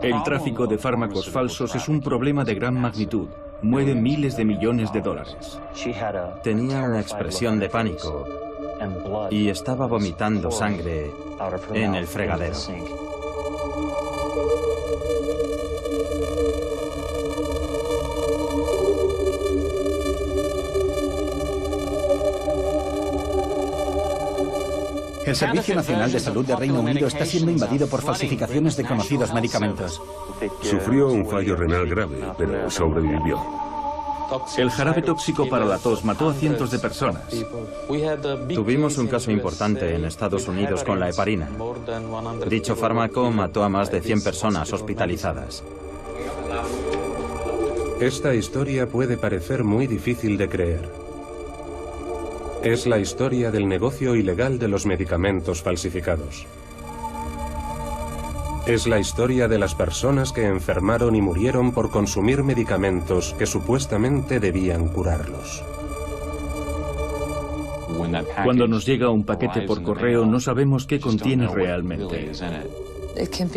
El tráfico de fármacos falsos es un problema de gran magnitud. Mueve miles de millones de dólares. Tenía una expresión de pánico y estaba vomitando sangre en el fregadero. El Servicio Nacional de Salud de Reino Unido está siendo invadido por falsificaciones de conocidos medicamentos. Sufrió un fallo renal grave, pero sobrevivió. El jarabe tóxico para la tos mató a cientos de personas. Tuvimos un caso importante en Estados Unidos con la heparina. Dicho fármaco mató a más de 100 personas hospitalizadas. Esta historia puede parecer muy difícil de creer. Es la historia del negocio ilegal de los medicamentos falsificados. Es la historia de las personas que enfermaron y murieron por consumir medicamentos que supuestamente debían curarlos. Cuando nos llega un paquete por correo, no sabemos qué contiene realmente.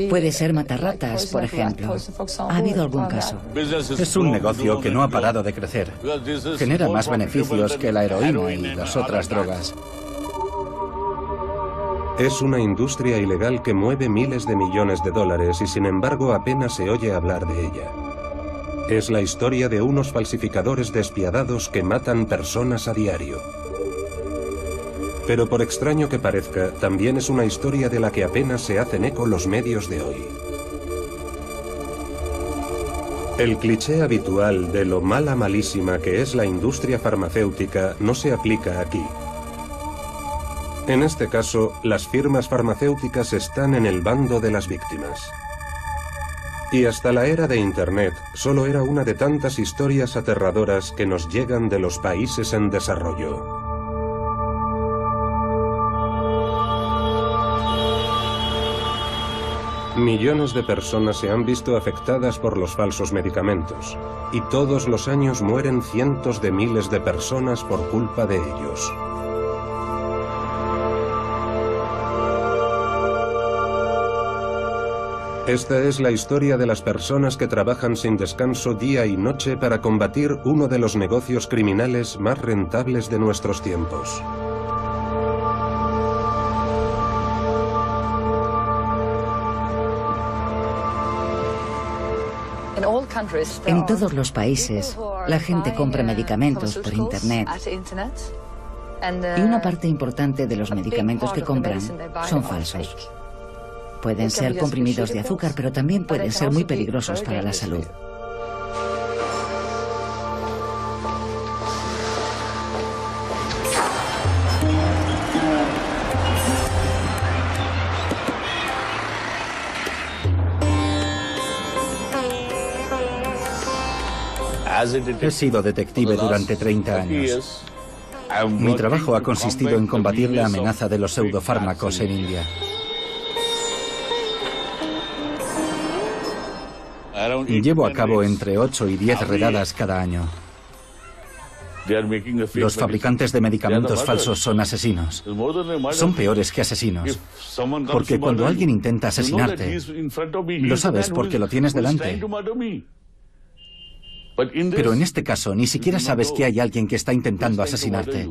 Puede ser matarratas, por ejemplo. ¿Ha habido algún caso? Es un negocio que no ha parado de crecer. Genera más beneficios que la heroína y las otras drogas. Es una industria ilegal que mueve miles de millones de dólares y sin embargo apenas se oye hablar de ella. Es la historia de unos falsificadores despiadados que matan personas a diario. Pero por extraño que parezca, también es una historia de la que apenas se hacen eco los medios de hoy. El cliché habitual de lo malísima que es la industria farmacéutica no se aplica aquí. En este caso, las firmas farmacéuticas están en el bando de las víctimas. Y hasta la era de Internet, solo era una de tantas historias aterradoras que nos llegan de los países en desarrollo. Millones de personas se han visto afectadas por los falsos medicamentos, y todos los años mueren cientos de miles de personas por culpa de ellos. Esta es la historia de las personas que trabajan sin descanso día y noche para combatir uno de los negocios criminales más rentables de nuestros tiempos. En todos los países, la gente compra medicamentos por Internet. Y una parte importante de los medicamentos que compran son falsos. Pueden ser comprimidos de azúcar, pero también pueden ser muy peligrosos para la salud. He sido detective durante 30 años. Mi trabajo ha consistido en combatir la amenaza de los pseudofármacos en India. Llevo a cabo entre 8 y 10 redadas cada año. Los fabricantes de medicamentos falsos son asesinos. Son peores que asesinos. Porque cuando alguien intenta asesinarte, lo sabes porque lo tienes delante. Pero en este caso, ni siquiera sabes que hay alguien que está intentando asesinarte.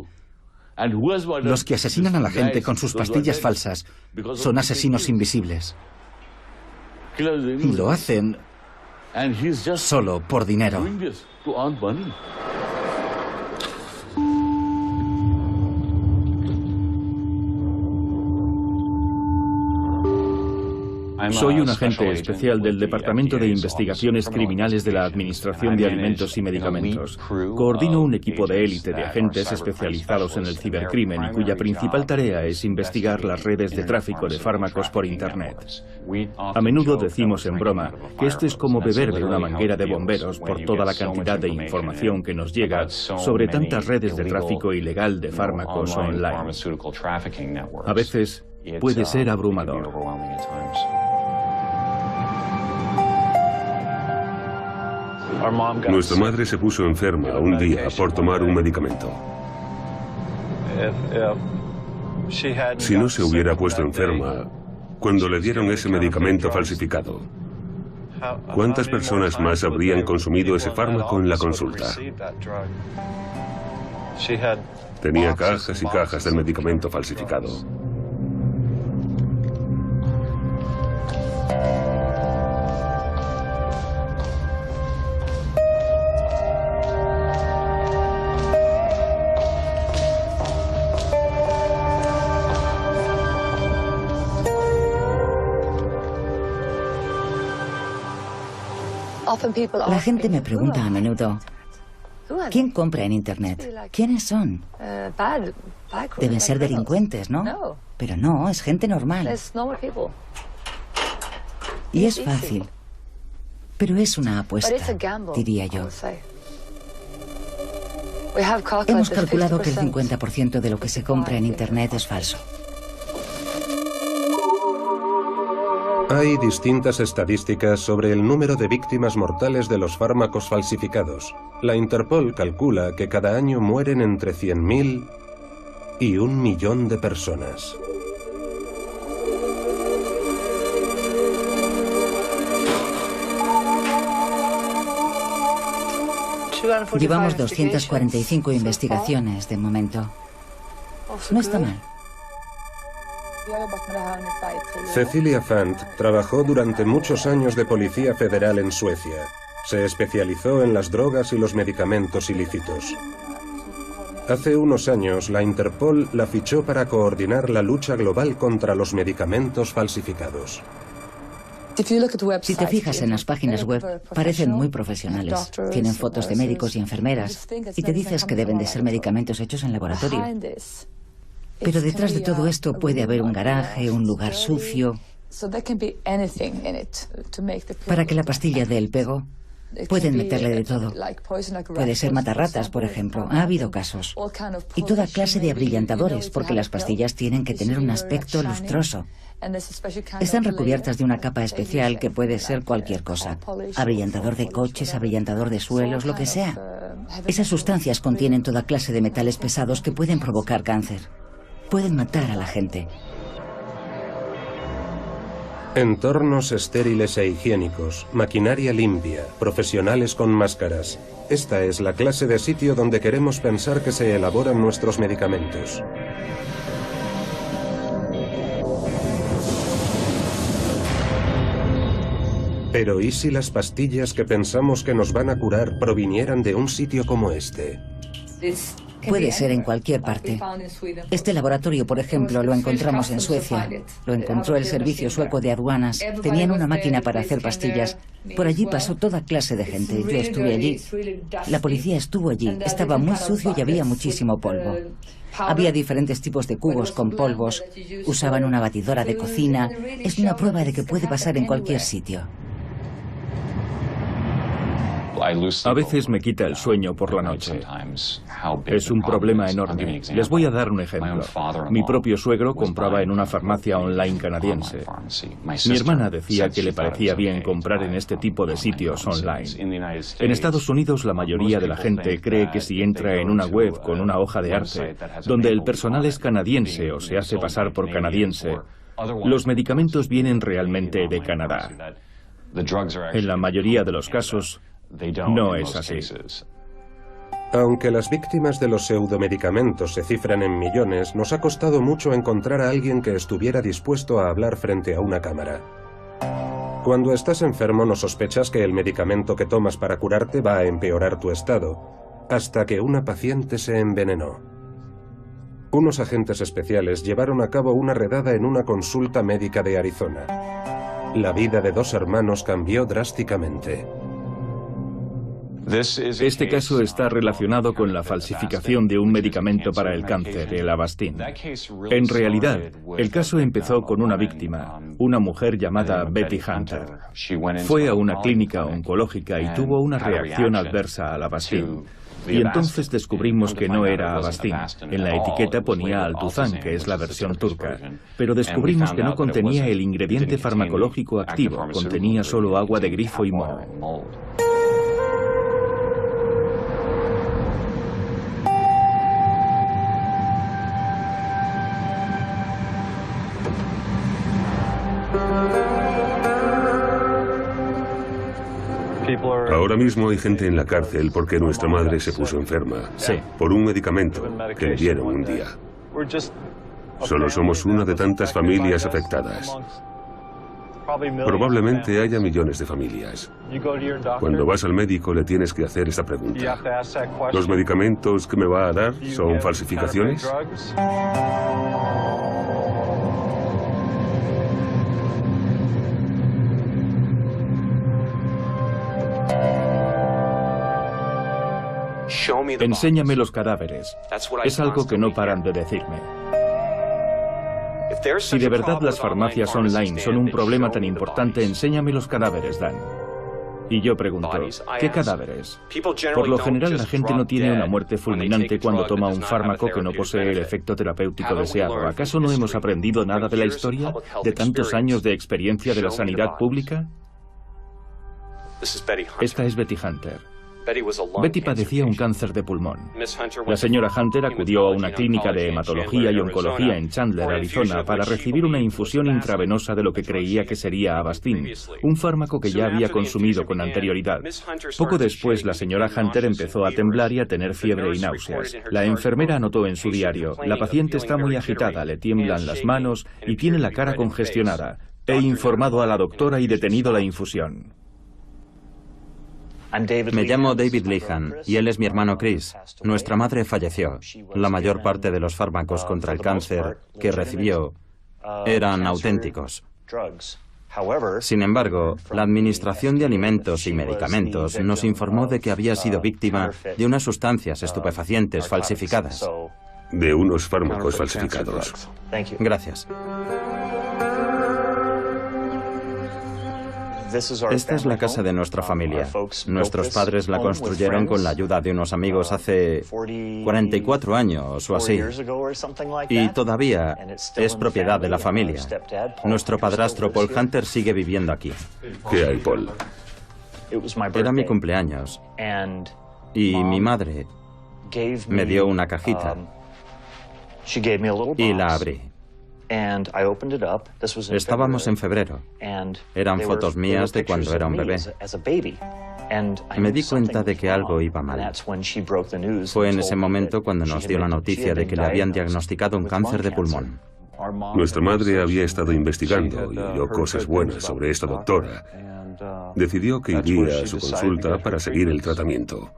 Los que asesinan a la gente con sus pastillas falsas son asesinos invisibles. Y lo hacen solo por dinero. Soy un agente especial del Departamento de Investigaciones Criminales de la Administración de Alimentos y Medicamentos. Coordino un equipo de élite de agentes especializados en el cibercrimen y cuya principal tarea es investigar las redes de tráfico de fármacos por Internet. A menudo decimos en broma que esto es como beber de una manguera de bomberos por toda la cantidad de información que nos llega sobre tantas redes de tráfico ilegal de fármacos online. A veces puede ser abrumador. Nuestra madre se puso enferma un día por tomar un medicamento. Si no se hubiera puesto enferma, cuando le dieron ese medicamento falsificado, ¿Cuántas personas más habrían consumido ese fármaco en la consulta? Tenía cajas y cajas del medicamento falsificado. La gente me pregunta a menudo, ¿quién compra en Internet? ¿Quiénes son? Deben ser delincuentes, ¿no? Pero no, es gente normal. Y es fácil. Pero es una apuesta, diría yo. Hemos calculado que el 50% de lo que se compra en Internet es falso. Hay distintas estadísticas sobre el número de víctimas mortales de los fármacos falsificados. La Interpol calcula que cada año mueren entre 100.000 y 1 millón de personas. Llevamos 245 investigaciones de momento. No está mal. Cecilia Fant trabajó durante muchos años de policía federal en Suecia. Se especializó en las drogas y los medicamentos ilícitos. Hace unos años, la Interpol la fichó para coordinar la lucha global contra los medicamentos falsificados. Si te fijas en las páginas web, parecen muy profesionales. Tienen fotos de médicos y enfermeras y te dices que deben de ser medicamentos hechos en laboratorio. Pero detrás de todo esto puede haber un garaje, un lugar sucio. Para que la pastilla dé el pego, pueden meterle de todo. Puede ser matarratas, por ejemplo. Ha habido casos. Y toda clase de abrillantadores, porque las pastillas tienen que tener un aspecto lustroso. Están recubiertas de una capa especial que puede ser cualquier cosa. Abrillantador de coches, abrillantador de suelos, lo que sea. Esas sustancias contienen toda clase de metales pesados que pueden provocar cáncer. Pueden matar a la gente. Entornos estériles e higiénicos, maquinaria limpia, profesionales con máscaras. Esta es la clase de sitio donde queremos pensar que se elaboran nuestros medicamentos. Pero ¿y si las pastillas que pensamos que nos van a curar provinieran de un sitio como este? Puede ser en cualquier parte. Este laboratorio, por ejemplo, lo encontramos en Suecia. Lo encontró el servicio sueco de aduanas. Tenían una máquina para hacer pastillas. Por allí pasó toda clase de gente. Yo estuve allí. La policía estuvo allí. Estaba muy sucio y había muchísimo polvo. Había diferentes tipos de cubos con polvos. Usaban una batidora de cocina. Es una prueba de que puede pasar en cualquier sitio. A veces me quita el sueño por la noche. Es un problema enorme. Les voy a dar un ejemplo. Mi propio suegro compraba en una farmacia online canadiense. Mi hermana decía que le parecía bien comprar en este tipo de sitios online. En Estados Unidos, la mayoría de la gente cree que si entra en una web con una hoja de arte, donde el personal es canadiense o se hace pasar por canadiense, los medicamentos vienen realmente de Canadá. En la mayoría de los casos, no es así. Aunque las víctimas de los pseudomedicamentos se cifran en millones, nos ha costado mucho encontrar a alguien que estuviera dispuesto a hablar frente a una cámara. Cuando estás enfermo no sospechas que el medicamento que tomas para curarte va a empeorar tu estado, hasta que una paciente se envenenó. Unos agentes especiales llevaron a cabo una redada en una consulta médica de Arizona. La vida de 2 hermanos cambió drásticamente. Este caso está relacionado con la falsificación de un medicamento para el cáncer, el Avastin. En realidad, el caso empezó con una víctima, una mujer llamada Betty Hunter. Fue a una clínica oncológica y tuvo una reacción adversa al Avastin. Y entonces descubrimos que no era Avastin. En la etiqueta ponía Altuzan, que es la versión turca. Pero descubrimos que no contenía el ingrediente farmacológico activo, contenía solo agua de grifo y moho. Ahora mismo hay gente en la cárcel porque nuestra madre se puso enferma. Sí. Por un medicamento que le dieron un día. Solo somos una de tantas familias afectadas. Probablemente haya millones de familias. Cuando vas al médico le tienes que hacer esta pregunta. ¿Los medicamentos que me va a dar son falsificaciones? Enséñame los cadáveres. Es algo que no paran de decirme. Si de verdad las farmacias online son un problema tan importante, enséñame los cadáveres, Dan. Y yo pregunto, ¿qué cadáveres? Por lo general la gente no tiene una muerte fulminante cuando toma un fármaco que no posee el efecto terapéutico deseado. ¿Acaso no hemos aprendido nada de la historia? ¿De tantos años de experiencia de la sanidad pública? Esta es Betty Hunter. Betty padecía un cáncer de pulmón. La señora Hunter acudió a una clínica de hematología y oncología en Chandler, Arizona, para recibir una infusión intravenosa de lo que creía que sería Avastin, un fármaco que ya había consumido con anterioridad. Poco después, la señora Hunter empezó a temblar y a tener fiebre y náuseas. La enfermera anotó en su diario: la paciente está muy agitada, le tiemblan las manos y tiene la cara congestionada. He informado a la doctora y detenido la infusión. Me llamo David Lehan y él es mi hermano Chris. Nuestra madre falleció. La mayor parte de los fármacos contra el cáncer que recibió eran auténticos. Sin embargo, la Administración de Alimentos y Medicamentos nos informó de que había sido víctima de unas sustancias estupefacientes falsificadas. De unos fármacos falsificados. Gracias. Esta es la casa de nuestra familia. Nuestros padres la construyeron con la ayuda de unos amigos hace 44 años o así. Y todavía es propiedad de la familia. Nuestro padrastro Paul Hunter sigue viviendo aquí. ¿Qué hay, Paul? Era mi cumpleaños y mi madre me dio una cajita y la abrí. Estábamos en febrero. Eran fotos mías de cuando era un bebé. Me di cuenta de que algo iba mal. Fue en ese momento cuando nos dio la noticia de que le habían diagnosticado un cáncer de pulmón. Nuestra madre había estado investigando y oyó cosas buenas sobre esta doctora. Decidió que iría a su consulta para seguir el tratamiento.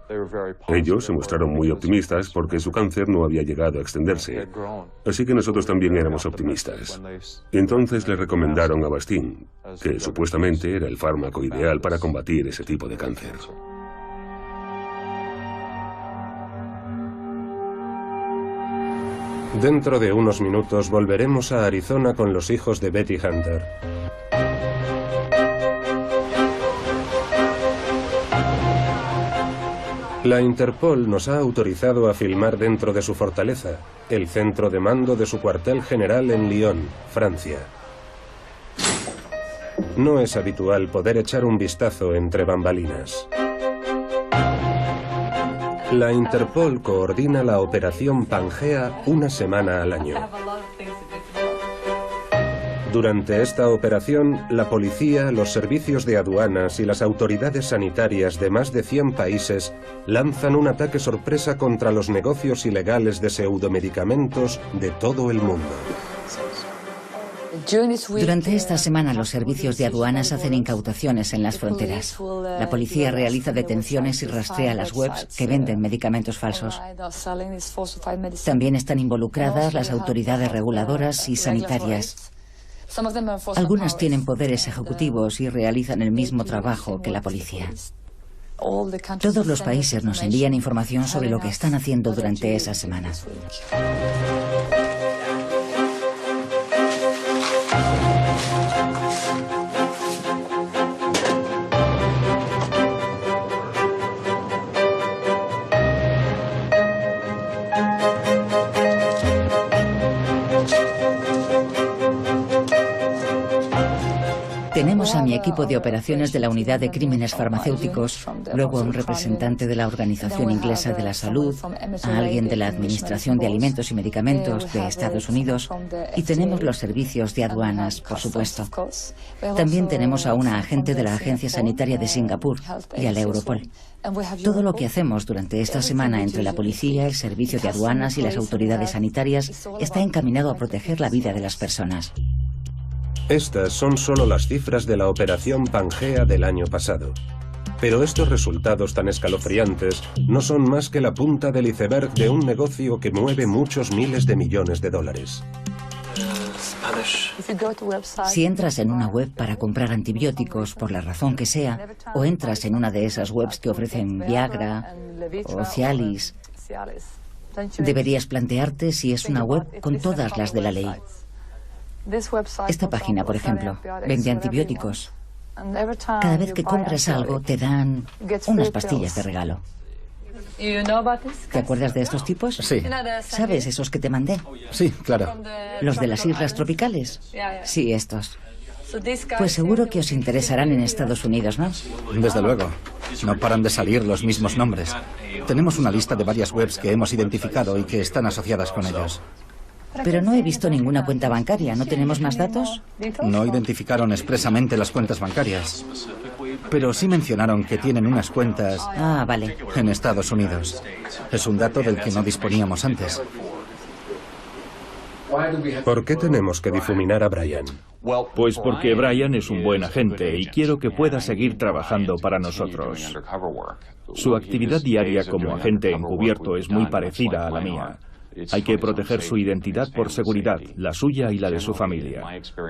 Ellos se mostraron muy optimistas porque su cáncer no había llegado a extenderse. Así que nosotros también éramos optimistas. Entonces le recomendaron Avastin, que supuestamente era el fármaco ideal para combatir ese tipo de cáncer. Dentro de unos minutos volveremos a Arizona con los hijos de Betty Hunter. La Interpol nos ha autorizado a filmar dentro de su fortaleza, el centro de mando de su cuartel general en Lyon, Francia. No es habitual poder echar un vistazo entre bambalinas. La Interpol coordina la operación Pangea una semana al año. Durante esta operación, la policía, los servicios de aduanas y las autoridades sanitarias de más de 100 países lanzan un ataque sorpresa contra los negocios ilegales de pseudomedicamentos de todo el mundo. Durante esta semana los servicios de aduanas hacen incautaciones en las fronteras. La policía realiza detenciones y rastrea las webs que venden medicamentos falsos. También están involucradas las autoridades reguladoras y sanitarias. Algunas tienen poderes ejecutivos y realizan el mismo trabajo que la policía. Todos los países nos envían información sobre lo que están haciendo durante esa semana. Tenemos a mi equipo equipo de operaciones de la Unidad de Crímenes Farmacéuticos, luego a un representante de la Organización Inglesa de la Salud, a alguien de la Administración de Alimentos y Medicamentos de Estados Unidos, y tenemos los servicios de aduanas, por supuesto. También tenemos a una agente de la Agencia Sanitaria de Singapur y a la Europol. Todo lo que hacemos durante esta semana entre la policía, el servicio de aduanas y las autoridades sanitarias está encaminado a proteger la vida de las personas. Estas son solo las cifras de la operación Pangea del año pasado. Pero estos resultados tan escalofriantes no son más que la punta del iceberg de un negocio que mueve muchos miles de millones de dólares. Si entras en una web para comprar antibióticos, por la razón que sea, o entras en una de esas webs que ofrecen Viagra o Cialis, deberías plantearte si es una web con todas las de la ley. Esta página, por ejemplo, vende antibióticos. Cada vez que compras algo, te dan unas pastillas de regalo. ¿Te acuerdas de estos tipos? Sí. ¿Sabes esos que te mandé? Sí, claro. ¿Los de las islas tropicales? Sí, estos. Pues seguro que os interesarán en Estados Unidos, ¿no? Desde luego. No paran de salir los mismos nombres. Tenemos una lista de varias webs que hemos identificado y que están asociadas con ellos. Pero no he visto ninguna cuenta bancaria. ¿No tenemos más datos? No identificaron expresamente las cuentas bancarias, pero sí mencionaron que tienen unas cuentas vale. en Estados Unidos. Es un dato del que no disponíamos antes. ¿Por qué tenemos que difuminar a Brian? Pues porque Brian es un buen agente y quiero que pueda seguir trabajando para nosotros. Su actividad diaria como agente encubierto es muy parecida a la mía. Hay que proteger su identidad por seguridad, la suya y la de su familia.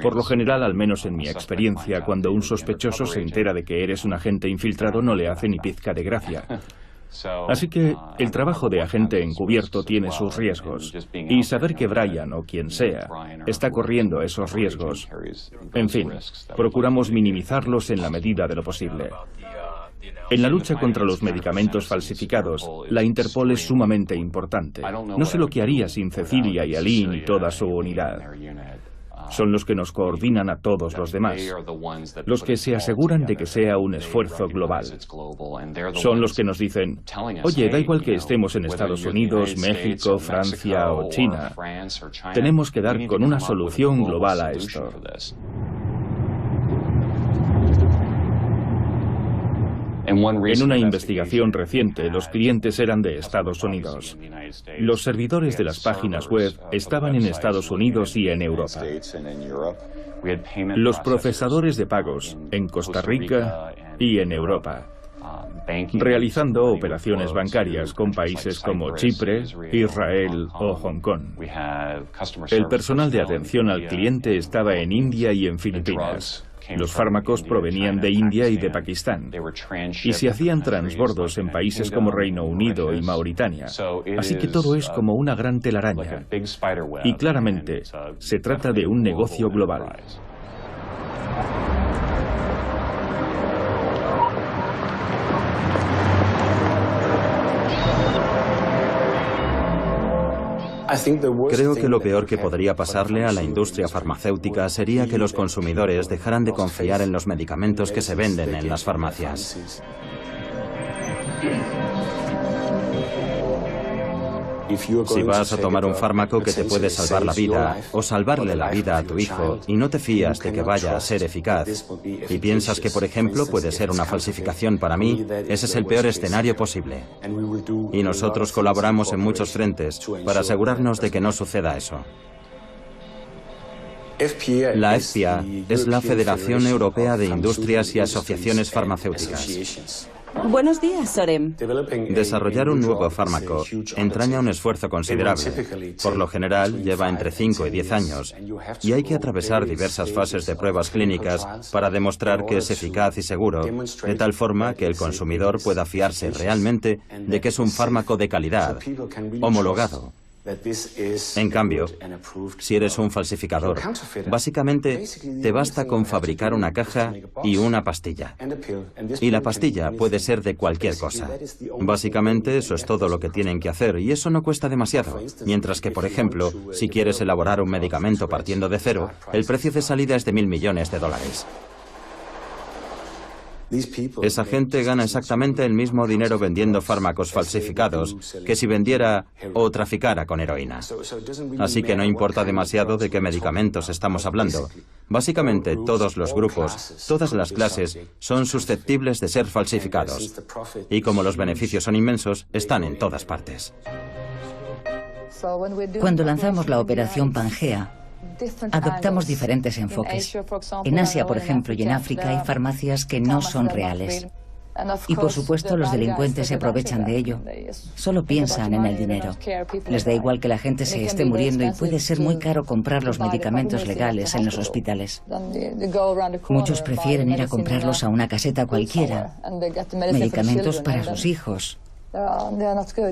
Por lo general, al menos en mi experiencia, cuando un sospechoso se entera de que eres un agente infiltrado, no le hace ni pizca de gracia. Así que el trabajo de agente encubierto tiene sus riesgos, y saber que Brian, o quien sea, está corriendo esos riesgos, en fin, procuramos minimizarlos en la medida de lo posible. En la lucha contra los medicamentos falsificados, la Interpol es sumamente importante. No sé lo que haría sin Cecilia y Aline y toda su unidad. Son los que nos coordinan a todos los demás, los que se aseguran de que sea un esfuerzo global. Son los que nos dicen, oye, da igual que estemos en Estados Unidos, México, Francia o China, tenemos que dar con una solución global a esto. En una investigación reciente, los clientes eran de Estados Unidos. Los servidores de las páginas web estaban en Estados Unidos y en Europa. Los procesadores de pagos en Costa Rica y en Europa, realizando operaciones bancarias con países como Chipre, Israel o Hong Kong. El personal de atención al cliente estaba en India y en Filipinas. Los fármacos provenían de India y de Pakistán, y se hacían transbordos en países como Reino Unido y Mauritania. Así que todo es como una gran telaraña, y claramente se trata de un negocio global. Creo que lo peor que podría pasarle a la industria farmacéutica sería que los consumidores dejaran de confiar en los medicamentos que se venden en las farmacias. Si vas a tomar un fármaco que te puede salvar la vida o salvarle la vida a tu hijo y no te fías de que vaya a ser eficaz y piensas que, por ejemplo, puede ser una falsificación para mí, ese es el peor escenario posible. Y nosotros colaboramos en muchos frentes para asegurarnos de que no suceda eso. La FPA es la Federación Europea de Industrias y Asociaciones Farmacéuticas. Buenos días, Sorem. Desarrollar un nuevo fármaco entraña un esfuerzo considerable. Por lo general, lleva entre 5 y 10 años, y hay que atravesar diversas fases de pruebas clínicas para demostrar que es eficaz y seguro, de tal forma que el consumidor pueda fiarse realmente de que es un fármaco de calidad, homologado. En cambio, si eres un falsificador, básicamente te basta con fabricar una caja y una pastilla. Y la pastilla puede ser de cualquier cosa. Básicamente eso es todo lo que tienen que hacer y eso no cuesta demasiado. Mientras que, por ejemplo, si quieres elaborar un medicamento partiendo de cero, el precio de salida es de $1.000 millones. Esa gente gana exactamente el mismo dinero vendiendo fármacos falsificados que si vendiera o traficara con heroína. Así que no importa demasiado de qué medicamentos estamos hablando. Básicamente todos los grupos, todas las clases, son susceptibles de ser falsificados. Y como los beneficios son inmensos, están en todas partes. Cuando lanzamos la operación Pangea, adoptamos diferentes enfoques. En Asia, por ejemplo, y en África hay farmacias que no son reales. Y por supuesto los delincuentes se aprovechan de ello. Solo piensan en el dinero. Les da igual que la gente se esté muriendo y puede ser muy caro comprar los medicamentos legales en los hospitales. Muchos prefieren ir a comprarlos a una caseta cualquiera. Medicamentos para sus hijos.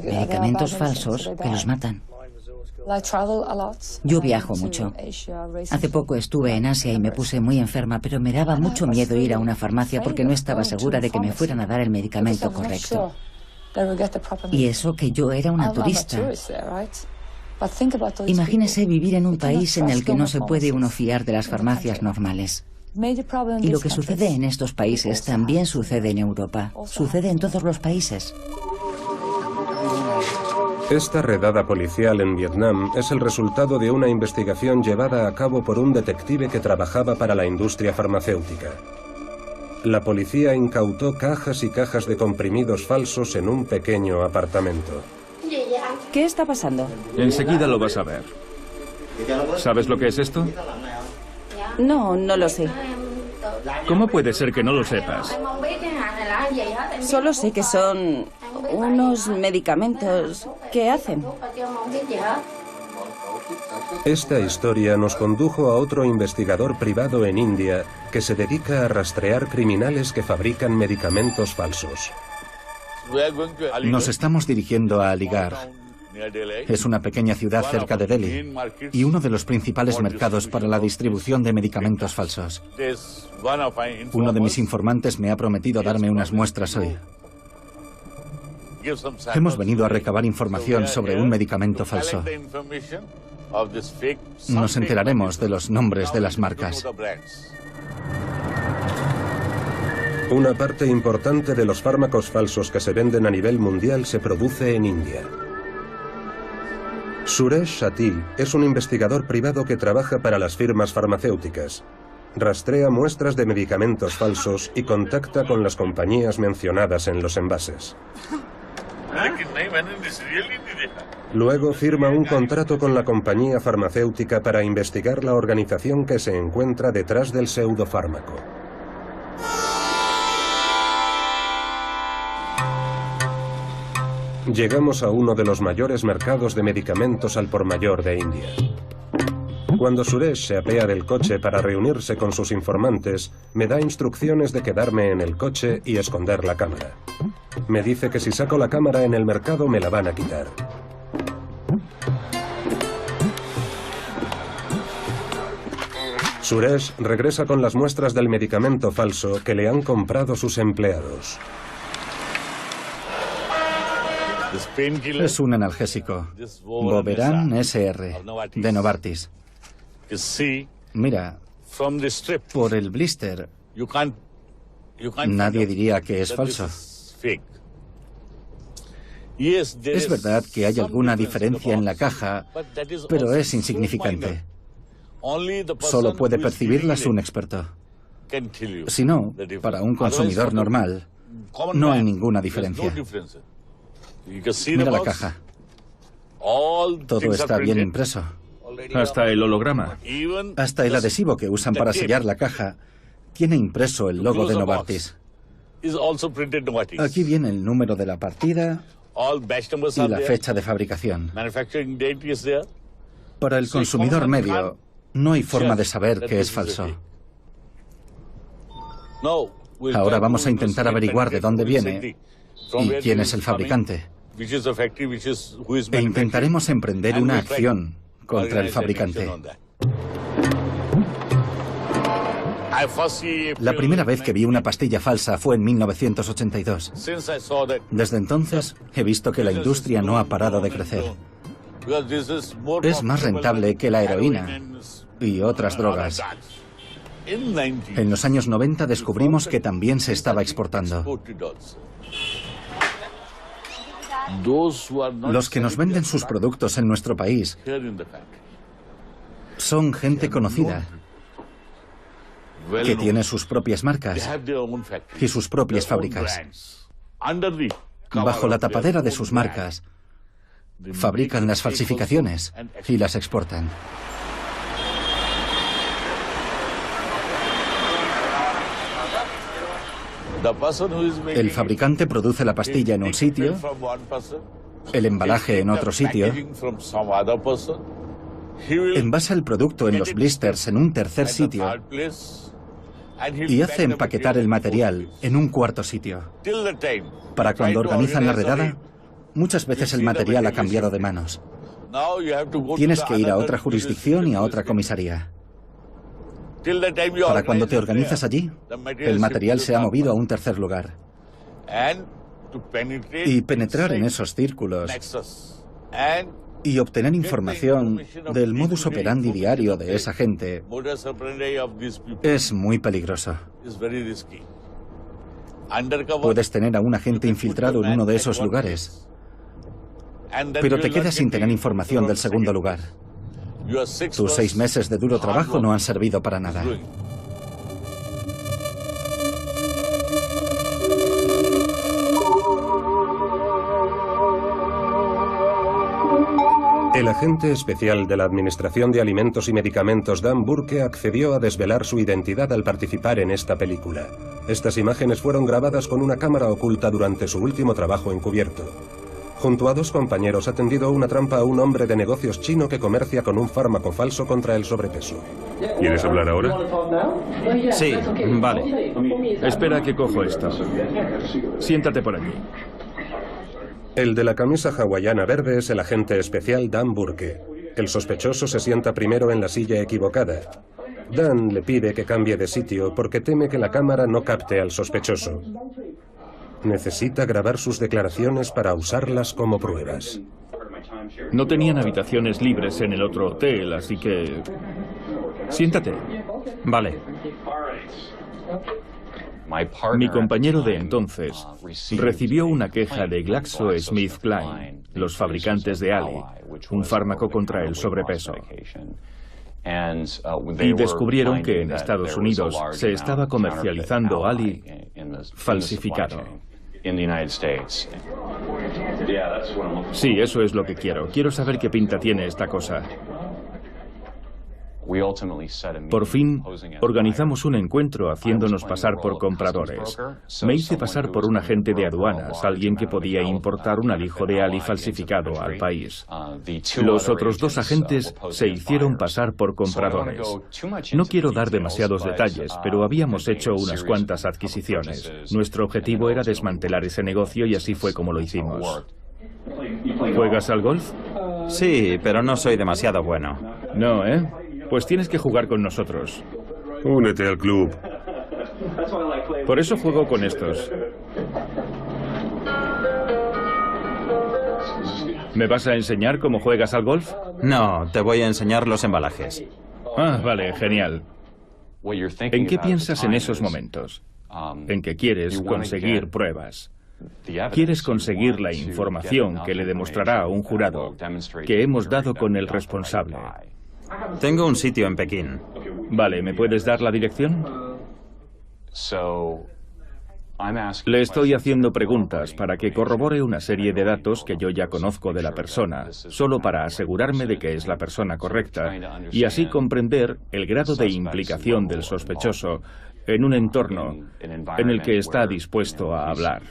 Medicamentos falsos que los matan. Yo viajo mucho. Hace poco estuve en Asia y me puse muy enferma, pero me daba mucho miedo ir a una farmacia porque no estaba segura de que me fueran a dar el medicamento correcto. Y eso que yo era una turista. Imagínese vivir en un país en el que no se puede uno fiar de las farmacias normales. Y lo que sucede en estos países también sucede en Europa. Sucede en todos los países. Esta redada policial en Vietnam es el resultado de una investigación llevada a cabo por un detective que trabajaba para la industria farmacéutica. La policía incautó cajas y cajas de comprimidos falsos en un pequeño apartamento. ¿Qué está pasando? Enseguida lo vas a ver. ¿Sabes lo que es esto? No, no lo sé. ¿Cómo puede ser que no lo sepas? Solo sé que son unos medicamentos. ¿Qué hacen? Esta historia nos condujo a otro investigador privado en India que se dedica a rastrear criminales que fabrican medicamentos falsos. Nos estamos dirigiendo a Aligarh. Es una pequeña ciudad cerca de Delhi y uno de los principales mercados para la distribución de medicamentos falsos. Uno de mis informantes me ha prometido darme unas muestras hoy. Hemos venido a recabar información sobre un medicamento falso. Nos enteraremos de los nombres de las marcas. Una parte importante de los fármacos falsos que se venden a nivel mundial se produce en India. Suresh Sati es un investigador privado que trabaja para las firmas farmacéuticas. Rastrea muestras de medicamentos falsos y contacta con las compañías mencionadas en los envases. Luego firma un contrato con la compañía farmacéutica para investigar la organización que se encuentra detrás del pseudofármaco. Llegamos a uno de los mayores mercados de medicamentos al por mayor de India. Cuando Suresh se apea del coche para reunirse con sus informantes, me da instrucciones de quedarme en el coche y esconder la cámara. Me dice que si saco la cámara en el mercado me la van a quitar. Suresh regresa con las muestras del medicamento falso que le han comprado sus empleados. Es un analgésico. Boveran SR, de Novartis. Mira, por el blister, nadie diría que es falso. Es verdad que hay alguna diferencia en la caja, pero es insignificante. Solo puede percibirlas un experto. Si no, para un consumidor normal, no hay ninguna diferencia. Mira la caja. Todo está bien impreso. Hasta el holograma. Hasta el adhesivo que usan para sellar la caja tiene impreso el logo de Novartis. Aquí viene el número de la partida y la fecha de fabricación. Para el consumidor medio, no hay forma de saber que es falso. Ahora vamos a intentar averiguar de dónde viene y quién es el fabricante. E intentaremos emprender una acción contra el fabricante. La primera vez que vi una pastilla falsa fue en 1982. Desde entonces he visto que la industria no ha parado de crecer. Es más rentable que la heroína y otras drogas. En los años 90 descubrimos que también se estaba exportando. Los que nos venden sus productos en nuestro país son gente conocida, que tiene sus propias marcas y sus propias fábricas. Bajo la tapadera de sus marcas, fabrican las falsificaciones y las exportan. El fabricante produce la pastilla en un sitio, el embalaje en otro sitio, envasa el producto en los blisters en un tercer sitio y hace empaquetar el material en un cuarto sitio. Para cuando organizan la redada, muchas veces el material ha cambiado de manos. Tienes que ir a otra jurisdicción y a otra comisaría. Para cuando te organizas allí, el material se ha movido a un tercer lugar. Y penetrar en esos círculos y obtener información del modus operandi diario de esa gente es muy peligroso. Puedes tener a un agente infiltrado en uno de esos lugares, pero te quedas sin tener información del segundo lugar. Tus 6 meses de duro trabajo no han servido para nada. El agente especial de la Administración de Alimentos y Medicamentos Dan Burke accedió a desvelar su identidad al participar en esta película. Estas imágenes fueron grabadas con una cámara oculta durante su último trabajo encubierto. Junto a 2 compañeros ha tendido una trampa a un hombre de negocios chino que comercia con un fármaco falso contra el sobrepeso. ¿Quieres hablar ahora? Sí, vale. Espera que cojo esto. Siéntate por aquí. El de la camisa hawaiana verde es el agente especial Dan Burke. El sospechoso se sienta primero en la silla equivocada. Dan le pide que cambie de sitio porque teme que la cámara no capte al sospechoso. Necesita grabar sus declaraciones para usarlas como pruebas. No tenían habitaciones libres en el otro hotel, así que... Siéntate. Vale. Mi compañero de entonces recibió una queja de GlaxoSmithKline, los fabricantes de Ali, un fármaco contra el sobrepeso. Y descubrieron que en Estados Unidos se estaba comercializando Ali falsificado. Sí, eso es lo que quiero. Quiero saber qué pinta tiene esta cosa. Por fin, organizamos un encuentro haciéndonos pasar por compradores. Me hice pasar por un agente de aduanas, alguien que podía importar un alijo de Ali falsificado al país. Los otros 2 agentes se hicieron pasar por compradores. No quiero dar demasiados detalles, pero habíamos hecho unas cuantas adquisiciones. Nuestro objetivo era desmantelar ese negocio y así fue como lo hicimos. ¿Juegas al golf? Sí, pero no soy demasiado bueno. No, ¿eh? Pues tienes que jugar con nosotros. Únete al club. Por eso juego con estos. ¿Me vas a enseñar cómo juegas al golf? No, te voy a enseñar los embalajes. Ah, vale, genial. ¿En qué piensas en esos momentos? En que quieres conseguir pruebas. Quieres conseguir la información que le demostrará a un jurado que hemos dado con el responsable. Tengo un sitio en Pekín. Vale, ¿me puedes dar la dirección? Le estoy haciendo preguntas para que corrobore una serie de datos que yo ya conozco de la persona, solo para asegurarme de que es la persona correcta y así comprender el grado de implicación del sospechoso en un entorno en el que está dispuesto a hablar.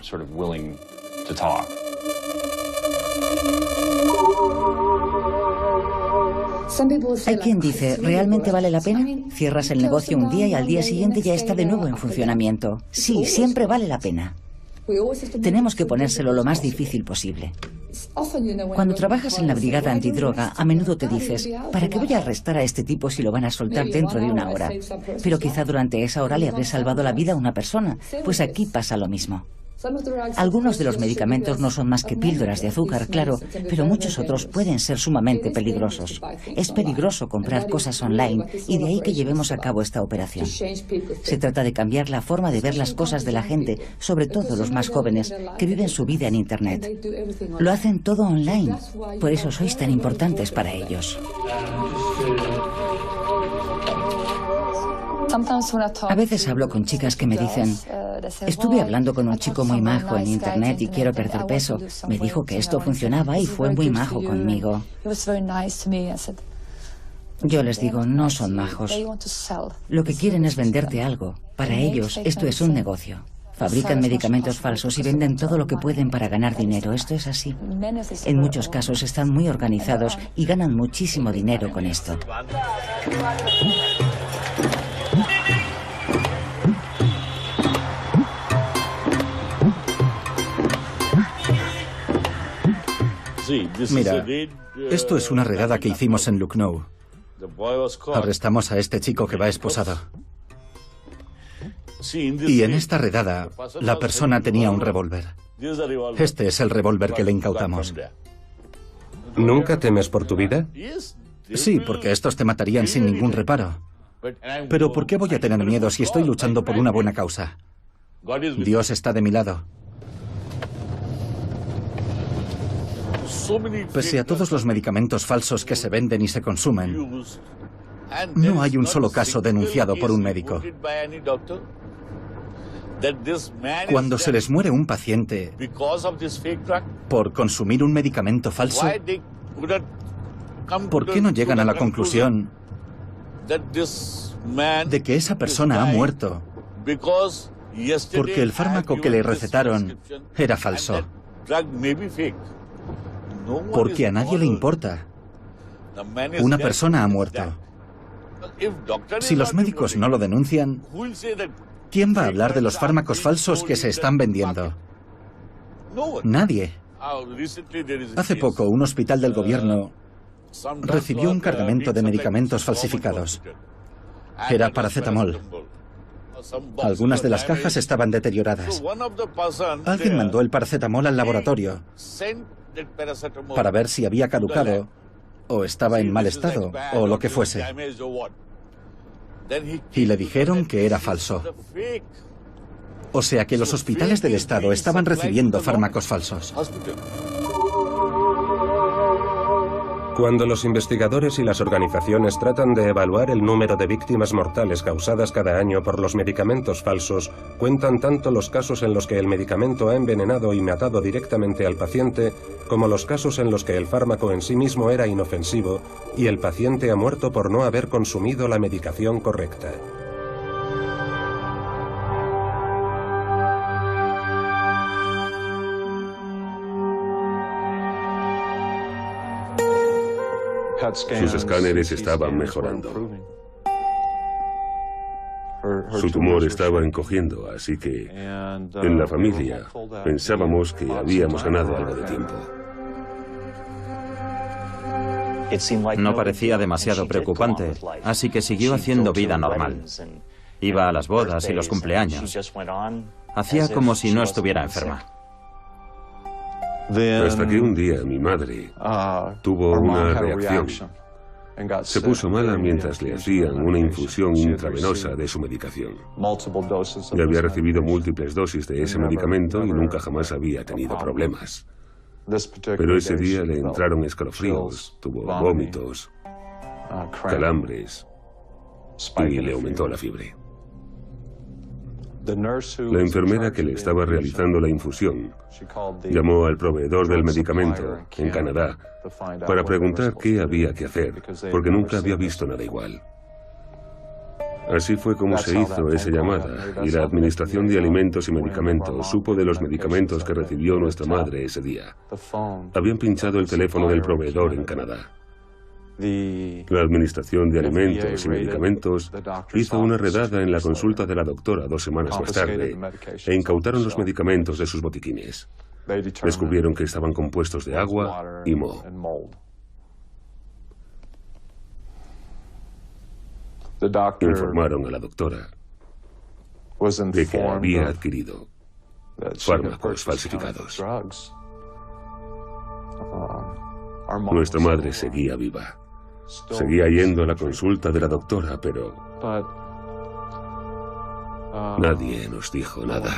Hay quien dice, ¿realmente vale la pena? Cierras el negocio un día y al día siguiente ya está de nuevo en funcionamiento. Sí, siempre vale la pena. Tenemos que ponérselo lo más difícil posible. Cuando trabajas en la brigada antidroga, a menudo te dices, ¿para qué voy a arrestar a este tipo si lo van a soltar dentro de 1 hora? Pero quizá durante esa hora le habré salvado la vida a una persona. Pues aquí pasa lo mismo. Algunos de los medicamentos no son más que píldoras de azúcar, claro, pero muchos otros pueden ser sumamente peligrosos. Es peligroso comprar cosas online y de ahí que llevemos a cabo esta operación. Se trata de cambiar la forma de ver las cosas de la gente, sobre todo los más jóvenes, que viven su vida en Internet. Lo hacen todo online, por eso sois tan importantes para ellos. A veces hablo con chicas que me dicen: estuve hablando con un chico muy majo en Internet y quiero perder peso. Me dijo que esto funcionaba y fue muy majo conmigo. Yo les digo, no son majos. Lo que quieren es venderte algo. Para ellos, esto es un negocio. Fabrican medicamentos falsos y venden todo lo que pueden para ganar dinero. Esto es así. En muchos casos están muy organizados y ganan muchísimo dinero con esto. Mira, esto es una redada que hicimos en Lucknow. Arrestamos a este chico que va esposado. Y en esta redada, la persona tenía un revólver. Este es el revólver que le incautamos. ¿Nunca temes por tu vida? Sí, porque estos te matarían sin ningún reparo. Pero ¿por qué voy a tener miedo si estoy luchando por una buena causa? Dios está de mi lado. Pese a todos los medicamentos falsos que se venden y se consumen, no hay un solo caso denunciado por un médico. Cuando se les muere un paciente por consumir un medicamento falso, ¿por qué no llegan a la conclusión de que esa persona ha muerto porque el fármaco que le recetaron era falso? Porque a nadie le importa. Una persona ha muerto. Si los médicos no lo denuncian, ¿quién va a hablar de los fármacos falsos que se están vendiendo? Nadie. Hace poco, un hospital del gobierno recibió un cargamento de medicamentos falsificados. Era paracetamol. Algunas de las cajas estaban deterioradas. Alguien mandó el paracetamol al laboratorio para ver si había caducado o estaba en mal estado o lo que fuese. Y le dijeron que era falso. O sea que los hospitales del Estado estaban recibiendo fármacos falsos. Cuando los investigadores y las organizaciones tratan de evaluar el número de víctimas mortales causadas cada año por los medicamentos falsos, cuentan tanto los casos en los que el medicamento ha envenenado y matado directamente al paciente, como los casos en los que el fármaco en sí mismo era inofensivo y el paciente ha muerto por no haber consumido la medicación correcta. Sus escáneres estaban mejorando. Su tumor estaba encogiendo, así que en la familia pensábamos que habíamos ganado algo de tiempo. No parecía demasiado preocupante, así que siguió haciendo vida normal. Iba a las bodas y los cumpleaños. Hacía como si no estuviera enferma. Hasta que un día mi madre tuvo una reacción. Se puso mala mientras le hacían una infusión intravenosa de su medicación. Ya había recibido múltiples dosis de ese medicamento y nunca jamás había tenido problemas. Pero ese día le entraron escalofríos, tuvo vómitos, calambres y le aumentó la fiebre. La enfermera que le estaba realizando la infusión llamó al proveedor del medicamento en Canadá para preguntar qué había que hacer, porque nunca había visto nada igual. Así fue como se hizo esa llamada, y la Administración de Alimentos y Medicamentos supo de los medicamentos que recibió nuestra madre ese día. Habían pinchado el teléfono del proveedor en Canadá. La Administración de Alimentos y Medicamentos hizo una redada en la consulta de la doctora 2 semanas más tarde e incautaron los medicamentos de sus botiquines. Descubrieron que estaban compuestos de agua y moho. Informaron a la doctora de que había adquirido fármacos falsificados. Nuestra madre seguía viva. Seguía yendo a la consulta de la doctora, pero nadie nos dijo nada.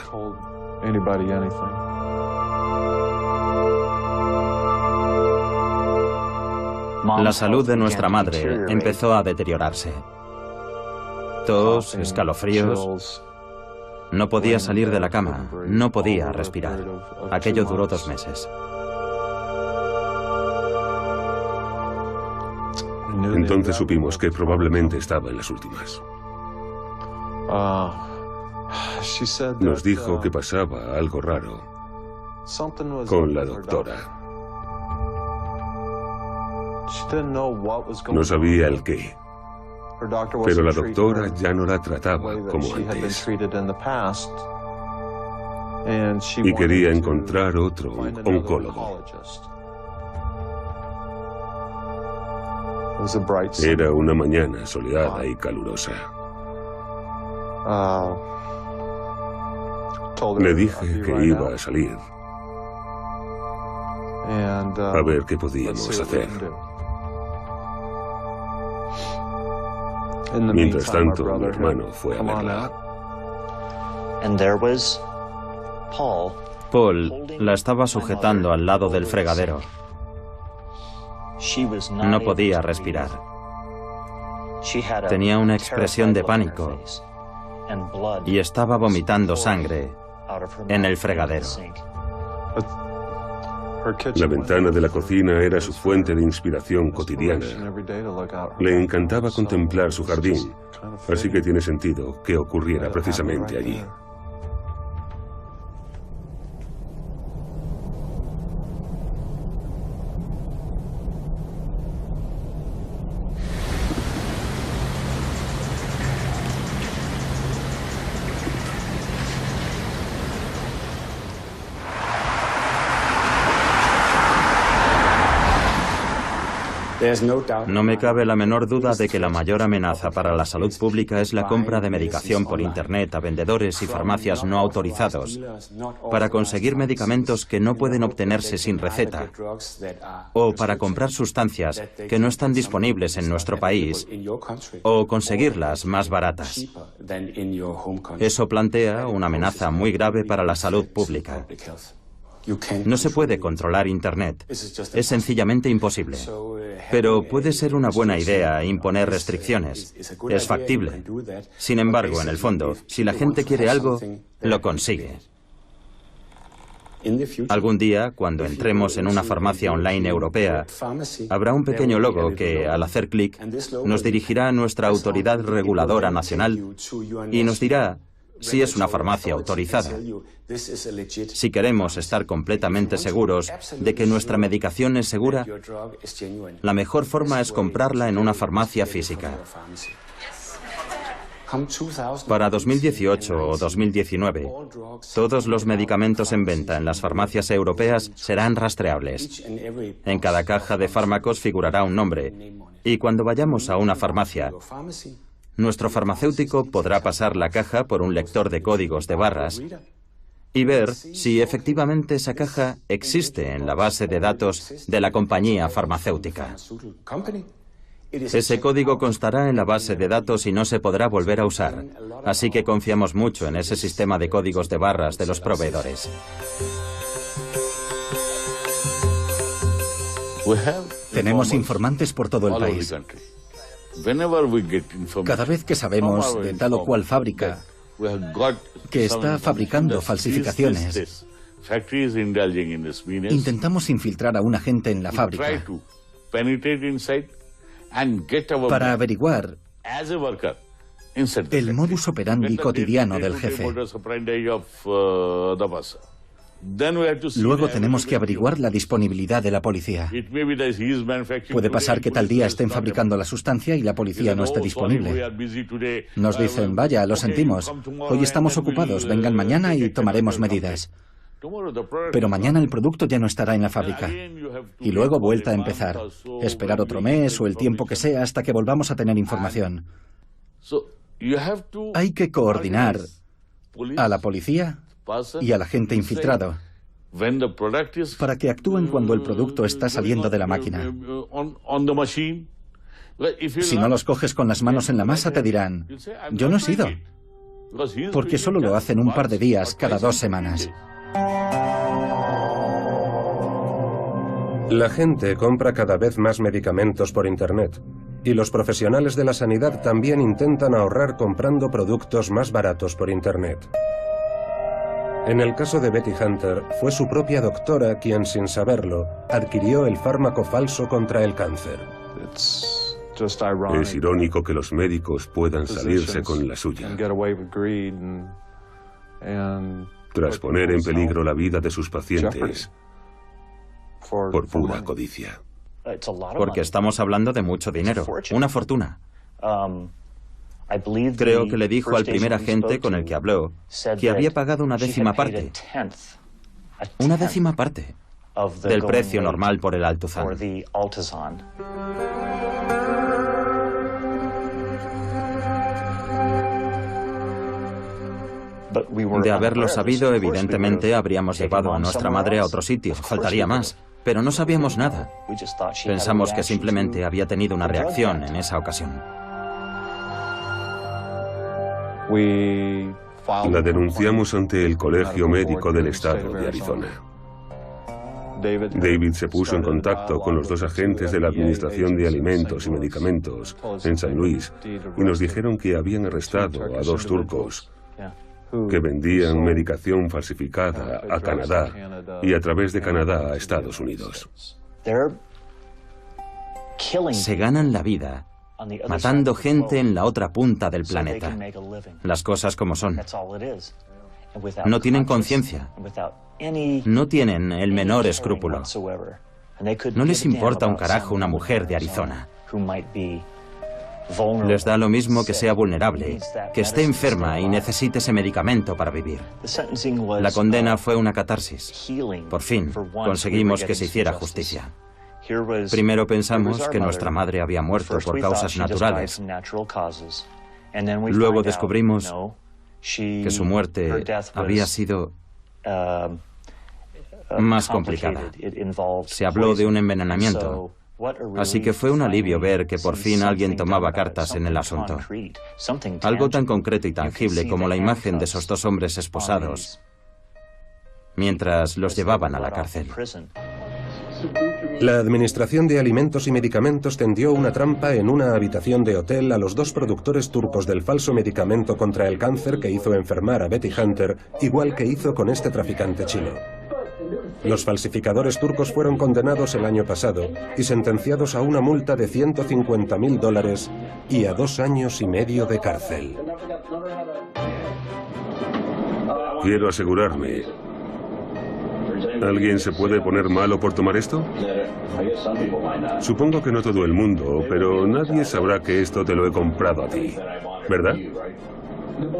La salud de nuestra madre empezó a deteriorarse. Tos, escalofríos. No podía salir de la cama, no podía respirar. Aquello duró 2 meses. Entonces supimos que probablemente estaba en las últimas. Nos dijo que pasaba algo raro con la doctora. No sabía el qué, pero la doctora ya no la trataba como antes. Y quería encontrar otro oncólogo. Era una mañana soleada y calurosa. Le dije que iba a salir a ver qué podíamos hacer. Mientras tanto, mi hermano fue a verla. Paul la estaba sujetando al lado del fregadero. No podía respirar. Tenía una expresión de pánico y estaba vomitando sangre en el fregadero. La ventana de la cocina era su fuente de inspiración cotidiana. Le encantaba contemplar su jardín, así que tiene sentido que ocurriera precisamente allí. No me cabe la menor duda de que la mayor amenaza para la salud pública es la compra de medicación por Internet a vendedores y farmacias no autorizados para conseguir medicamentos que no pueden obtenerse sin receta o para comprar sustancias que no están disponibles en nuestro país o conseguirlas más baratas. Eso plantea una amenaza muy grave para la salud pública. No se puede controlar Internet. Es sencillamente imposible. Pero puede ser una buena idea imponer restricciones. Es factible. Sin embargo, en el fondo, si la gente quiere algo, lo consigue. Algún día, cuando entremos en una farmacia online europea, habrá un pequeño logo que, al hacer clic, nos dirigirá a nuestra autoridad reguladora nacional y nos dirá si es una farmacia autorizada. Si queremos estar completamente seguros de que nuestra medicación es segura, la mejor forma es comprarla en una farmacia física. Para 2018 o 2019, todos los medicamentos en venta en las farmacias europeas serán rastreables. En cada caja de fármacos figurará un nombre, y cuando vayamos a una farmacia, nuestro farmacéutico podrá pasar la caja por un lector de códigos de barras y ver si efectivamente esa caja existe en la base de datos de la compañía farmacéutica. Ese código constará en la base de datos y no se podrá volver a usar, así que confiamos mucho en ese sistema de códigos de barras de los proveedores. Tenemos informantes por todo el país. Cada vez que sabemos de tal o cual fábrica que está fabricando falsificaciones, intentamos infiltrar a un agente en la fábrica para averiguar el modus operandi cotidiano del jefe. Luego tenemos que averiguar la disponibilidad de la policía. Puede pasar que tal día estén fabricando la sustancia y la policía no esté disponible. Nos dicen, vaya, lo sentimos, hoy estamos ocupados, vengan mañana y tomaremos medidas. Pero mañana el producto ya no estará en la fábrica. Y luego vuelta a empezar. Esperar otro mes o el tiempo que sea hasta que volvamos a tener información. Hay que coordinar a la policía y al agente infiltrado para que actúen cuando el producto está saliendo de la máquina. Si no los coges con las manos en la masa, te dirán, yo no he sido, porque solo lo hacen un par de días cada 2 semanas. La gente compra cada vez más medicamentos por Internet, y los profesionales de la sanidad también intentan ahorrar comprando productos más baratos por Internet. En el caso de Betty Hunter, fue su propia doctora quien, sin saberlo, adquirió el fármaco falso contra el cáncer. Es irónico que los médicos puedan salirse con la suya, tras poner en peligro la vida de sus pacientes por pura codicia. Porque estamos hablando de mucho dinero, una fortuna. Creo que le dijo al primer agente con el que habló que había pagado una 10ª parte. Una 10ª parte del precio normal por el Altuzan. De haberlo sabido, evidentemente habríamos llevado a nuestra madre a otro sitio, faltaría más. Pero no sabíamos nada. Pensamos que simplemente había tenido una reacción en esa ocasión. La denunciamos ante el Colegio Médico del Estado de Arizona. David se puso en contacto con los 2 agentes de la Administración de Alimentos y Medicamentos en San Luis y nos dijeron que habían arrestado a 2 turcos que vendían medicación falsificada a Canadá y a través de Canadá a Estados Unidos. Se ganan la vida matando gente en la otra punta del planeta. Las cosas como son. No tienen conciencia. No tienen el menor escrúpulo. No les importa un carajo una mujer de Arizona. Les da lo mismo que sea vulnerable, que esté enferma y necesite ese medicamento para vivir. La condena fue una catarsis. Por fin, conseguimos que se hiciera justicia. Primero pensamos que nuestra madre había muerto por causas naturales. Luego descubrimos que su muerte había sido más complicada. Se habló de un envenenamiento. Así que fue un alivio ver que por fin alguien tomaba cartas en el asunto. Algo tan concreto y tangible como la imagen de esos 2 hombres esposados mientras los llevaban a la cárcel. La Administración de Alimentos y Medicamentos tendió una trampa en una habitación de hotel a los 2 productores turcos del falso medicamento contra el cáncer que hizo enfermar a Betty Hunter, igual que hizo con este traficante chino. Los falsificadores turcos fueron condenados el año pasado y sentenciados a una multa de $150.000 y a 2 años y medio de cárcel. Quiero asegurarme. ¿Alguien se puede poner malo por tomar esto? Supongo que no todo el mundo, pero nadie sabrá que esto te lo he comprado a ti, ¿verdad?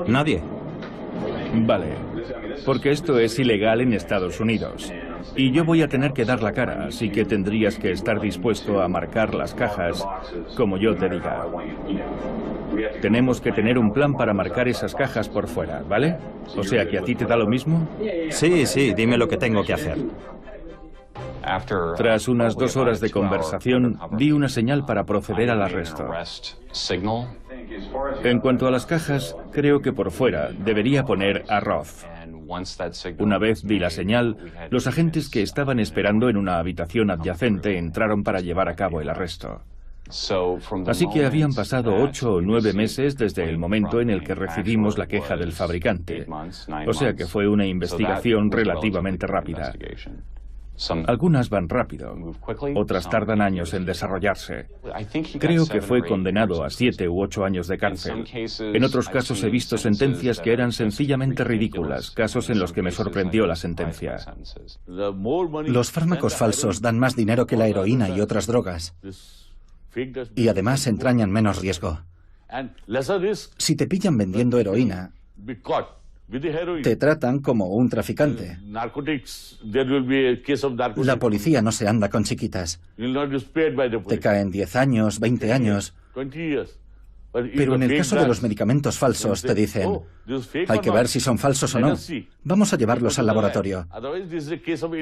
Nadie. Vale, porque esto es ilegal en Estados Unidos. Y yo voy a tener que dar la cara, así que tendrías que estar dispuesto a marcar las cajas como yo te diga. Tenemos que tener un plan para marcar esas cajas por fuera, ¿vale? O sea, ¿que a ti te da lo mismo? Sí, dime lo que tengo que hacer. Tras unas 2 horas de conversación, di una señal para proceder al arresto. En cuanto a las cajas, creo que por fuera debería poner arroz. Una vez di la señal, los agentes que estaban esperando en una habitación adyacente entraron para llevar a cabo el arresto. Así que habían pasado 8 o 9 meses desde el momento en el que recibimos la queja del fabricante. O sea que fue una investigación relativamente rápida. Algunas van rápido, otras tardan años en desarrollarse. Creo que fue condenado a 7 u 8 años de cárcel. En otros casos he visto sentencias que eran sencillamente ridículas, casos en los que me sorprendió la sentencia. Los fármacos falsos dan más dinero que la heroína y otras drogas. Y además entrañan menos riesgo. Si te pillan vendiendo heroína, te tratan como un traficante. La policía no se anda con chiquitas. Te caen 10 años, 20 años. Pero en el caso de los medicamentos falsos te dicen, hay que ver si son falsos o no. Vamos a llevarlos al laboratorio.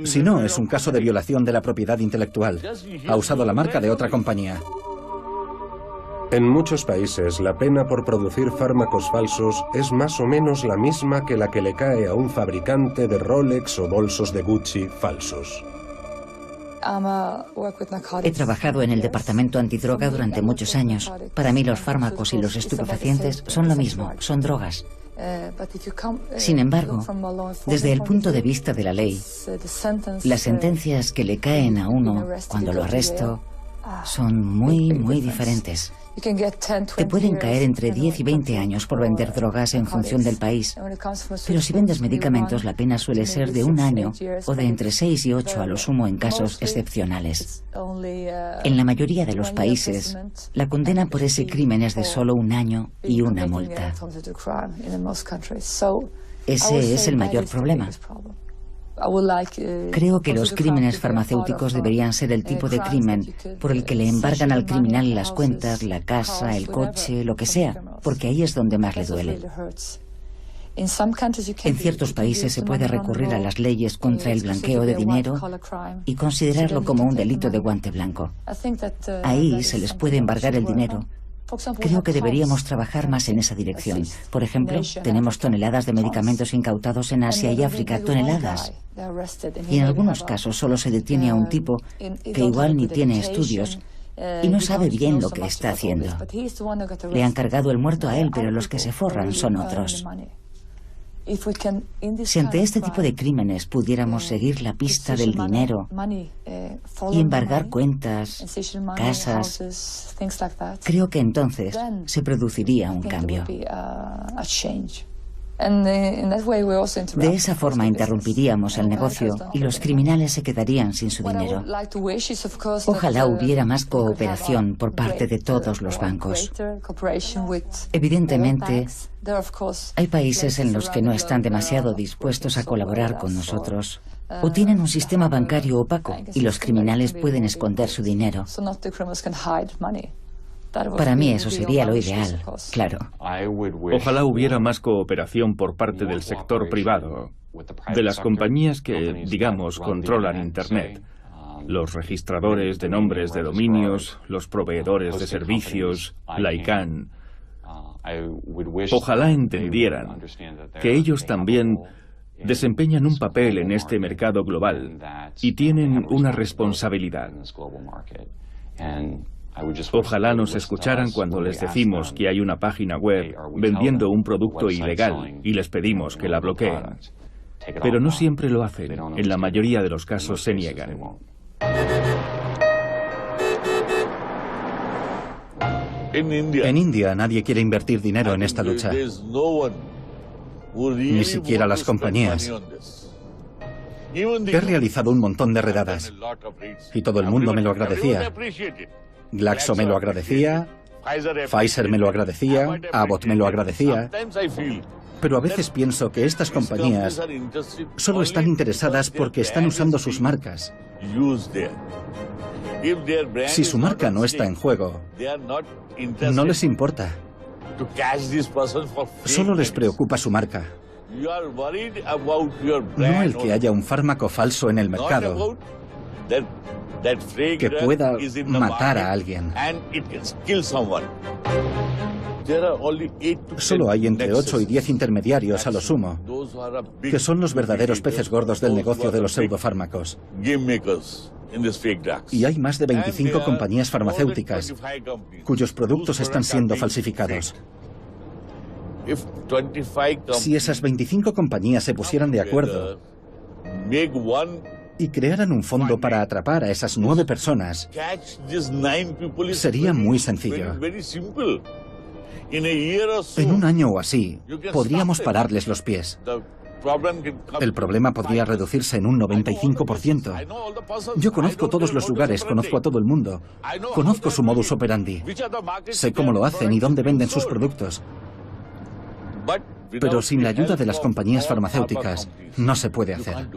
Si no, es un caso de violación de la propiedad intelectual. Ha usado la marca de otra compañía. En muchos países, la pena por producir fármacos falsos es más o menos la misma que la que le cae a un fabricante de Rolex o bolsos de Gucci falsos. He trabajado en el departamento antidroga durante muchos años. Para mí los fármacos y los estupefacientes son lo mismo, son drogas. Sin embargo, desde el punto de vista de la ley, las sentencias que le caen a uno cuando lo arresto son muy diferentes. Te pueden caer entre 10 y 20 años por vender drogas en función del país. Pero si vendes medicamentos, la pena suele ser de 1 año o de entre 6 y 8 a lo sumo en casos excepcionales. En la mayoría de los países, la condena por ese crimen es de solo 1 año y una multa. Ese es el mayor problema. Creo que los crímenes farmacéuticos deberían ser el tipo de crimen por el que le embargan al criminal las cuentas, la casa, el coche, lo que sea, porque ahí es donde más le duele. En ciertos países se puede recurrir a las leyes contra el blanqueo de dinero y considerarlo como un delito de guante blanco. Ahí se les puede embargar el dinero. Creo que deberíamos trabajar más en esa dirección. Por ejemplo, tenemos toneladas de medicamentos incautados en Asia y África, toneladas. Y en algunos casos solo se detiene a un tipo que igual ni tiene estudios y no sabe bien lo que está haciendo. Le han cargado el muerto a él, pero los que se forran son otros. Si ante este tipo de crímenes pudiéramos seguir la pista del dinero y embargar cuentas, casas, creo que entonces se produciría un cambio. De esa forma interrumpiríamos el negocio y los criminales se quedarían sin su dinero. Ojalá hubiera más cooperación por parte de todos los bancos. Evidentemente, hay países en los que no están demasiado dispuestos a colaborar con nosotros o tienen un sistema bancario opaco y los criminales pueden esconder su dinero. Para mí eso sería lo ideal, claro. Ojalá hubiera más cooperación por parte del sector privado, de las compañías que, digamos, controlan Internet, los registradores de nombres de dominios, los proveedores de servicios, la ICANN. Ojalá entendieran que ellos también desempeñan un papel en este mercado global y tienen una responsabilidad. Ojalá nos escucharan cuando les decimos que hay una página web vendiendo un producto ilegal y les pedimos que la bloqueen. Pero no siempre lo hacen. En la mayoría de los casos se niegan. En India nadie quiere invertir dinero en esta lucha. Ni siquiera las compañías. He realizado un montón de redadas y todo el mundo me lo agradecía. Glaxo me lo agradecía, Pfizer me lo agradecía, Abbott me lo agradecía. Pero a veces pienso que estas compañías solo están interesadas porque están usando sus marcas. Si su marca no está en juego, no les importa. Solo les preocupa su marca. No el que haya un fármaco falso en el mercado que pueda matar a alguien. Solo hay entre 8 y 10 intermediarios a lo sumo, que son los verdaderos peces gordos del negocio de los pseudofármacos. Y hay más de 25 compañías farmacéuticas cuyos productos están siendo falsificados. Si esas 25 compañías se pusieran de acuerdo y crearan un fondo para atrapar a esas 9 personas, sería muy sencillo. En un año o así, podríamos pararles los pies. El problema podría reducirse en un 95%. Yo conozco todos los lugares, conozco a todo el mundo. Conozco su modus operandi. Sé cómo lo hacen y dónde venden sus productos. Pero sin la ayuda de las compañías farmacéuticas, no se puede hacer.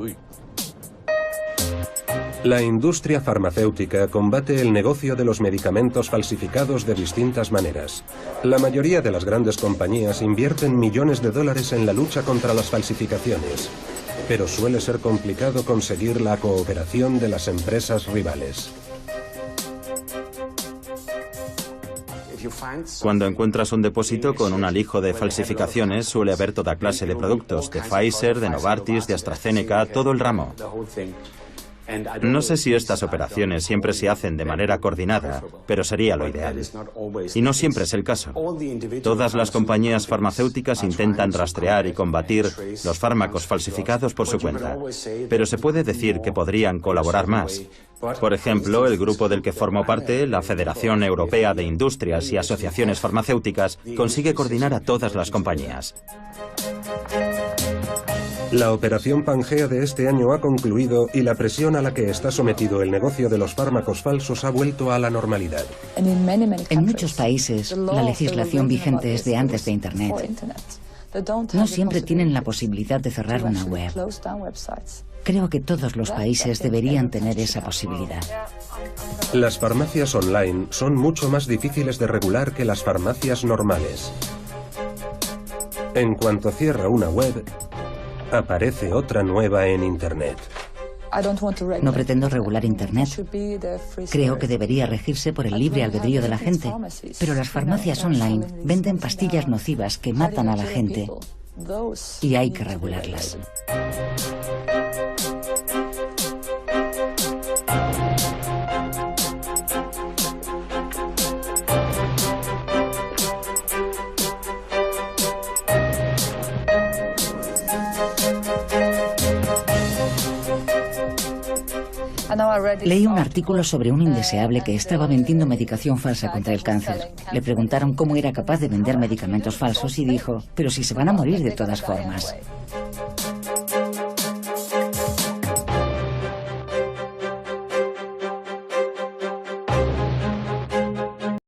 La industria farmacéutica combate el negocio de los medicamentos falsificados de distintas maneras. La mayoría de las grandes compañías invierten millones de dólares en la lucha contra las falsificaciones, pero suele ser complicado conseguir la cooperación de las empresas rivales. Cuando encuentras un depósito con un alijo de falsificaciones, suele haber toda clase de productos, de Pfizer, de Novartis, de AstraZeneca, todo el ramo. No sé si estas operaciones siempre se hacen de manera coordinada, pero sería lo ideal. Y no siempre es el caso. Todas las compañías farmacéuticas intentan rastrear y combatir los fármacos falsificados por su cuenta, pero se puede decir que podrían colaborar más. Por ejemplo, el grupo del que formo parte, la Federación Europea de Industrias y Asociaciones Farmacéuticas, consigue coordinar a todas las compañías. La operación Pangea de este año ha concluido y la presión a la que está sometido el negocio de los fármacos falsos ha vuelto a la normalidad. En muchos países, la legislación vigente es de antes de Internet. No siempre tienen la posibilidad de cerrar una web. Creo que todos los países deberían tener esa posibilidad. Las farmacias online son mucho más difíciles de regular que las farmacias normales. En cuanto cierra una web, aparece otra nueva en Internet. No pretendo regular Internet. Creo que debería regirse por el libre albedrío de la gente. Pero las farmacias online venden pastillas nocivas que matan a la gente. Y hay que regularlas. Leí un artículo sobre un indeseable que estaba vendiendo medicación falsa contra el cáncer. Le preguntaron cómo era capaz de vender medicamentos falsos y dijo, pero si se van a morir de todas formas.